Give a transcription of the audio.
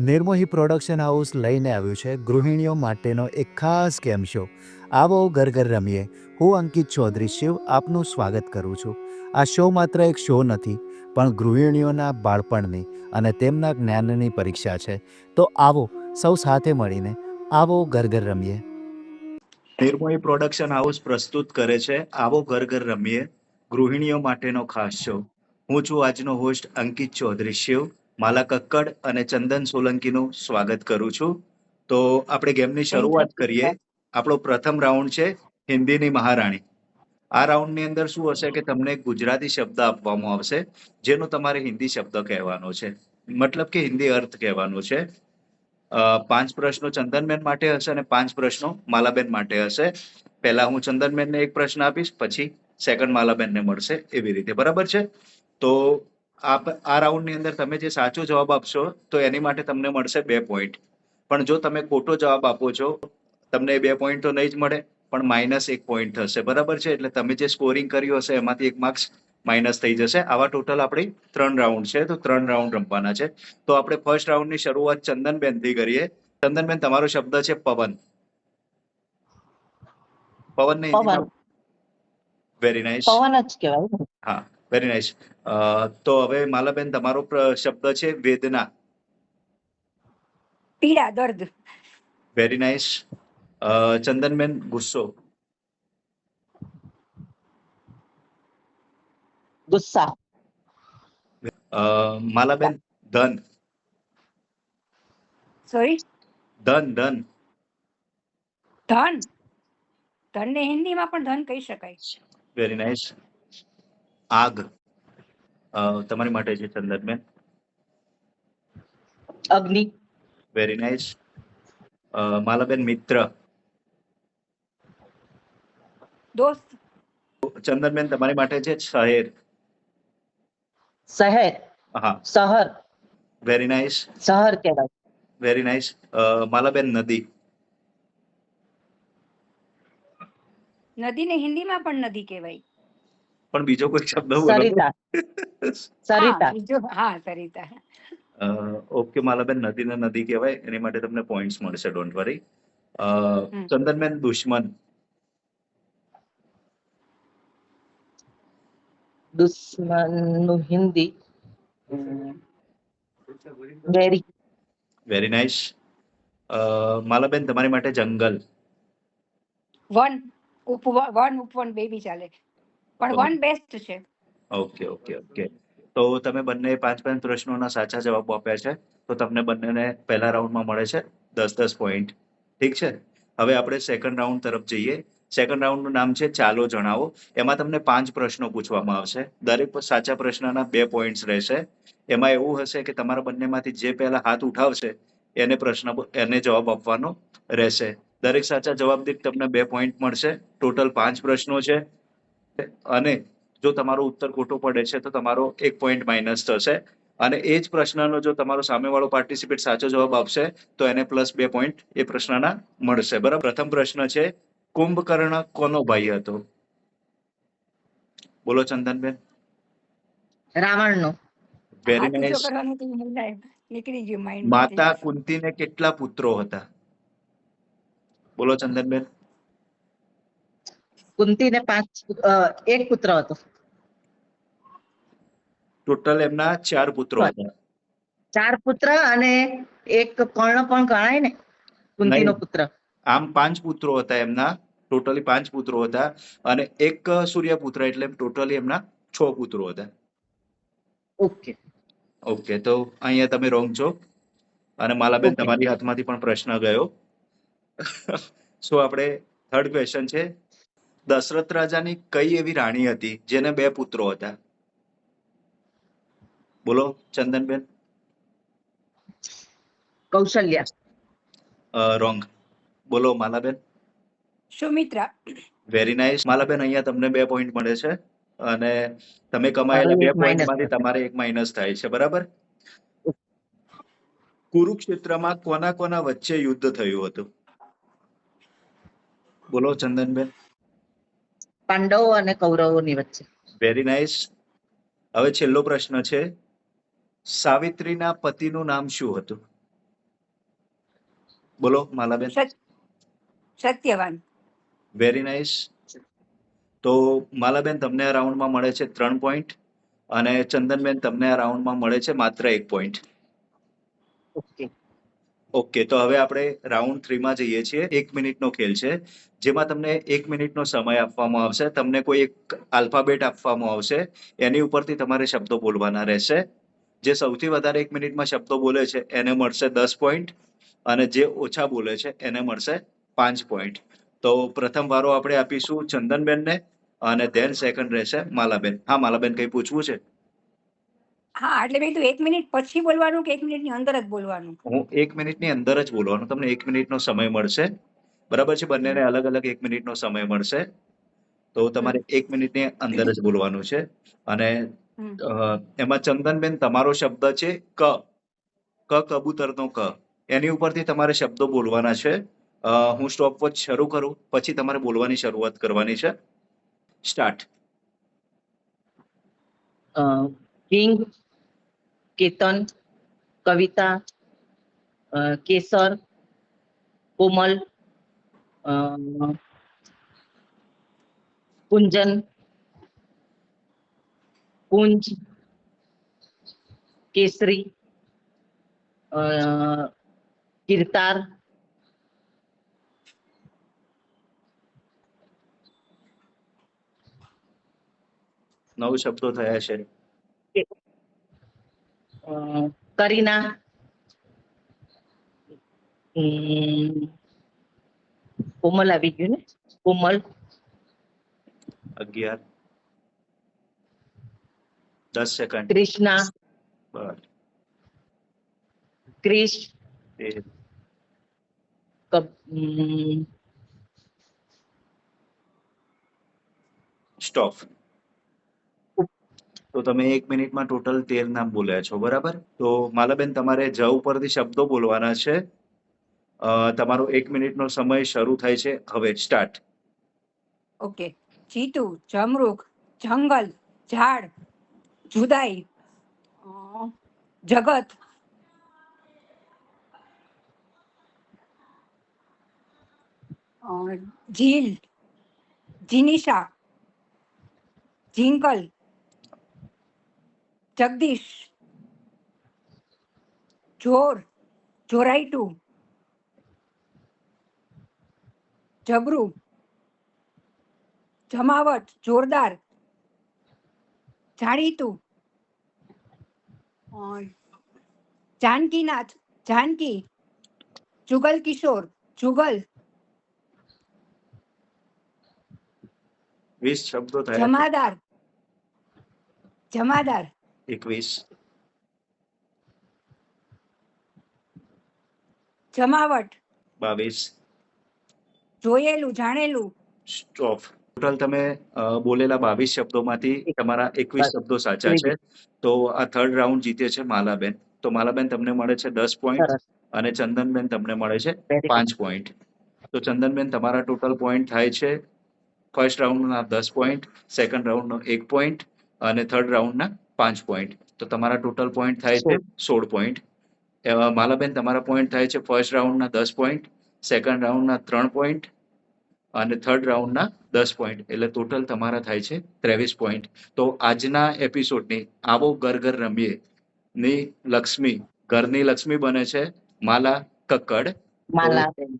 Nirmohi production house લઈને આવ્યું છે ગૃહિણીઓ માટેનો એક ખાસ ગેમ શો. આવો ઘર ઘર રમીએ. હું અંકિત ચૌધરી શિવ આપનું સ્વાગત કરું છું. આ શો માત્ર એક શો નથી, પણ ગૃહિણીઓના બાળપણની અને તેમના જ્ઞાનની પરીક્ષા છે. તો આવો સૌ સાથે મળીને આવો ઘર ઘર રમીએ. નિર્મોહી પ્રોડક્શન હાઉસ પ્રસ્તુત કરે છે આવો ઘર ઘર રમીએ, ગૃહિણીઓ માટેનો ખાસ શો. હું છું આજનો હોસ્ટ અંકિત ચૌધરી શિવ. માલા કક્કડ અને ચંદન સોલંકીનું સ્વાગત કરું છું. તો આપણે ગેમની શરૂઆત કરીએ. આપણો પ્રથમ રાઉન્ડ છે હિન્દીની મહારાણી. આ રાઉન્ડની અંદર શું હશે કે તમને એક ગુજરાતી શબ્દ આપવામાં આવશે, જેનો તમારે હિન્દી શબ્દ કહેવાનો છે, મતલબ કે હિન્દી અર્થ કહેવાનો છે. 5 પ્રશ્નો ચંદનબેન માટે હશે અને 5 પ્રશ્નો માલાબેન માટે હશે. પહેલા હું ચંદનબેનને એક પ્રશ્ન આપીશ, પછી સેકન્ડ માલાબેનને મળશે, એવી રીતે. બરાબર છે? તો આ રાઉન્ડની અંદર તમે જે સાચો જવાબ આપશો તો એની માટે તમને મળશે 2 પોઈન્ટ. પણ જો તમે ખોટો જવાબ આપો છો, તમને 2 પોઈન્ટ તો નહીં જ મળે, પણ -1 પોઈન્ટ થશે. બરાબર છે? એટલે તમે જે સ્કોરિંગ કર્યું હશે એમાંથી 1 માર્ક્સ માઇનસ થઈ જશે. આવા ટોટલ આપણી 3 રાઉન્ડ છે, તો 3 રાઉન્ડ રમવાના છે. તો આપણે ફર્સ્ટ રાઉન્ડની શરૂઆત ચંદનબેનથી કરીએ. ચંદનબેન, તમારો શબ્દ છે પવન. પવનને હિન્દીમાં વેરી નાઇસ. પવન જ કહેવાય. હા, વેરી નાઇસ. તો હવે માલાબેન, તમારો શબ્દ છે વેદના. પીડા, દર્દ. Very nice. ચંદનબેન, ગુસ્સો. ગુસ્સા. માલાબેન, ધન. સોરી, ધન ધન. ધન. ધનને હિન્દીમાં પણ ધન કહી શકાય. Very nice. આગ. તમારી માટે છે ચંદનબેન. અગ્નિ. Very nice. માલાબેન, મિત્ર. દોસ્ત. ચંદનબેન, તમારી માટે છે શહેર. શહેર. હા, શહર. Very nice. શહર કહેવાય. Very nice. માલાબેન, નદી. નદીને હિન્દીમાં પણ નદી કહેવાય. પણ બીજો કોઈ શબ્દ બોલો. સરિતા. સરિતા. હા, સરિતા. ઓકે માલાબેન, નદીને નદી કહેવાય, એની માટે તમને પોઈન્ટ્સ મળશે, ડોન્ટ વરી. ચંદનબેન, દુશ્મન. દુશ્મન નું Hindi very. Very nice. Malaben, તમારી માટે જંગલ. વન ઉપવન બે બી ચાલે, પણ વન બેસ્ટ છે. Okay okay okay. તો તમે બંને 5 પ્રશ્નોના સાચા જવાબ આપ્યા છે, તો તમને બંનેને પહેલા રાઉન્ડમાં મળે છે 10 પોઈન્ટ. ઠીક છે? હવે આપણે સેકન્ડ રાઉન્ડ તરફ જઈએ. સેકન્ડ રાઉન્ડનું નામ છે ચાલો જણાવો. એમાં તમને 5 પ્રશ્નો પૂછવામાં આવશે. દરેક સાચા પ્રશ્નના 2 પોઈન્ટ્સ રહેશે. એમાં એવું હશે કે તમારા બંનેમાંથી જે પહેલા હાથ ઉઠાવશે એને જવાબ આપવાનો રહેશે. દરેક સાચા જવાબ દીઠ તમને 2 પોઈન્ટ મળશે. ટોટલ 5 પ્રશ્નો છે, અને જો તમારો ઉત્તર ખોટો પડે છે તો તમારો 1 પોઈન્ટ માઇનસ થશે. અને એ જ પ્રશ્નનો જો તમારો સામેવાળો પાર્ટિસિપેટ સાચો જવાબ આપશે તો એને +2 પોઈન્ટ એ પ્રશ્નના મળશે. બરાબર? પ્રથમ પ્રશ્ન છે, કુંભકર્ણ કોનો ભાઈ હતો? બોલો ચંદનબેન. રાવણ નો. વેરી હાથ ઊંચો નાઇસ. કરવાનું તો નીકળી ગયું માઇન્ડ. માતા કુંતીને કેટલા પુત્રો હતા? બોલો ચંદનબેન. કુંતી ને 1 પુત્ર હતો. ટોટલ એમના 4 પુત્રો હતા. 4 પુત્ર અને એક કર્ણ પણ ગણાય ને, કુંતી નો પુત્ર. આમ 5 પુત્રો હતા એમના. ટોટલી 5 પુત્રો હતા, અને એક સૂર્યપુત્ર, એટલે ટોટલી એમના 6 પુત્રો હતા. ઓકે ઓકે, તો અહીંયા તમે રોંગ છો, અને માલાબેન, Okay. તમારી હાથમાંથી પણ પ્રશ્ન ગયો. સો આપણે થર્ડ ક્વેશ્ચન છે, દશરથ રાજાની કઈ એવી રાણી હતી જેને 2 પુત્રો હતા? બોલો ચંદનબેન. કૌશલ્યા. રોંગ. બોલો માલાબેન. સુમિત્રા. Very nice. માલાબેન, અહીંયા તમને 2 પોઈન્ટ મળે છે, અને તમે કમાયેલા 2 પોઈન્ટ માંથી તમારે 1 માઇનસ થાય છે. બરાબર? કુરુક્ષેત્રમાં કોના કોના વચ્ચે યુદ્ધ થયું હતું? બોલો ચંદનબેન. પાંડવો અને કૌરવોની વચ્ચે. Very nice. હવે છેલ્લો પ્રશ્ન છે, સાવિત્રીના પતિનું નામ શું હતું? બોલો માલાબેન. સત્યવાન. Very nice. તો માલાબેન તમને આ રાઉન્ડમાં મળે છે 3 પોઈન્ટ અને ચંદનબેન તમને આ રાઉન્ડમાં મળે છે માત્ર 1 પોઈન્ટ. ઓકે. ઓકે, તો હવે આપણે રાઉન્ડ 3 માં જઈએ છીએ. 1 મિનિટનો ખેલ છે જેમાં તમને 1 મિનિટનો સમય આપવામાં આવશે. તમને કોઈ એક આલ્ફાબેટ આપવામાં આવશે, એની ઉપરથી તમારે શબ્દો બોલવાના રહેશે. જે સૌથી વધારે 1 મિનિટમાં શબ્દો બોલે છે એને મળશે 10 પોઈન્ટ અને જે ઓછા બોલે છે એને મળશે 5 પોઈન્ટ. તો પ્રથમ વારો આપણે આપીશું ચંદનબેનને અને ધેન સેકન્ડ રહેશે માલાબેન. હા માલાબેન, કઈ પૂછવું છે? હા, એટલે મેં કીધું 1 મિનિટ પછી બોલવાનું કે 1 મિનિટની અંદર જ બોલવાનું? હું 1 મિનિટની અંદર જ બોલવાનું. તમને 1 મિનિટનો સમય મળશે. બરાબર છે? બંનેને અલગ અલગ 1 મિનિટનો સમય મળશે. તો તમારે 1 મિનિટની અંદર જ બોલવાનું છે. અને હમ. એમાં ચંદનબેન તમારો શબ્દ છે ક. કબૂતરનો ક. એની ઉપરથી તમારે શબ્દો બોલવાના છે. હું સ્ટોપવોચ શરૂ કરું પછી તમારે બોલવાની શરૂઆત કરવાની છે. સ્ટાર્ટ. કિંગ, કેતન, કવિતા, કેસર, કોમલ, કુંજન, કુંજ, કેસરી, કીર્તાર, 9 શબ્દો થયા છે. કરીના, કોમલ આવી ગયું ને, કોમલ, 11, 10 સેકન્ડ. ક્રિષ્ના, 12, ક્રિશ, 13, સ્ટોપ. તો તમે 1 મિનિટમાં ટોટલ 13 નામ બોલ્યા છો, બરાબર? તો માલાબેન તમારે જ ઉપરથી શબ્દો બોલવાના છે. તમારો 1 મિનિટનો સમય શરૂ થાય છે હવે. સ્ટાર્ટ. ઓકે. ચીતુ, જમરૂખ, જંગલ, ઝાડ, જુદાઈ, જગત, ઝીલ, જીનિશા, ઝિંકલ, જગદીશ, જોર, જોરાઈટુ, જબરું, જમાવટ, જોરદાર, જાણીતું, જાનકીનાથ, જાનકી, જુગલ કિશોર, જુગલ, 20 શબ્દો થયા છે. જમાદાર, જમાદાર, 21, જમાવટ, 22, જોયેલું, જાણેલું, સ્ટોપ. ટોટલ તમે બોલેલા 22 શબ્દોમાંથી તમારા 21 શબ્દો સાચા છે. તો આ થર્ડ રાઉન્ડ જીતે છે માલાબેન. તો માલાબેન તમને મળે છે 10 પોઈન્ટ સરસ, અને ચંદનબેન તમને મળે છે વેરી 5 પોઈન્ટ. તો ચંદનબેન તમારા ટોટલ પોઈન્ટ થાય છે ફર્સ્ટ રાઉન્ડના 10 પોઈન્ટ, સેકન્ડ રાઉન્ડનો 1 પોઈન્ટ અને થર્ડ રાઉન્ડના 5 પોઈન્ટ. તો તમારા ટોટલ પોઈન્ટ થાય છે 16 પોઈન્ટ. માલાબેન તમારા પોઈન્ટ થાય છે ફર્સ્ટ રાઉન્ડના 10 પોઈન્ટ, સેકન્ડ રાઉન્ડના 3 પોઈન્ટ અને થર્ડ રાઉન્ડના 10 પોઈન્ટ. એટલે ટોટલ તમારા થાય છે 23 પોઈન્ટ. તો આજના એપિસોડની આવો ઘર ઘર રમીએ ની લક્ષ્મી, ઘરની લક્ષ્મી બને છે માલા કક્કડ. માલાબેન.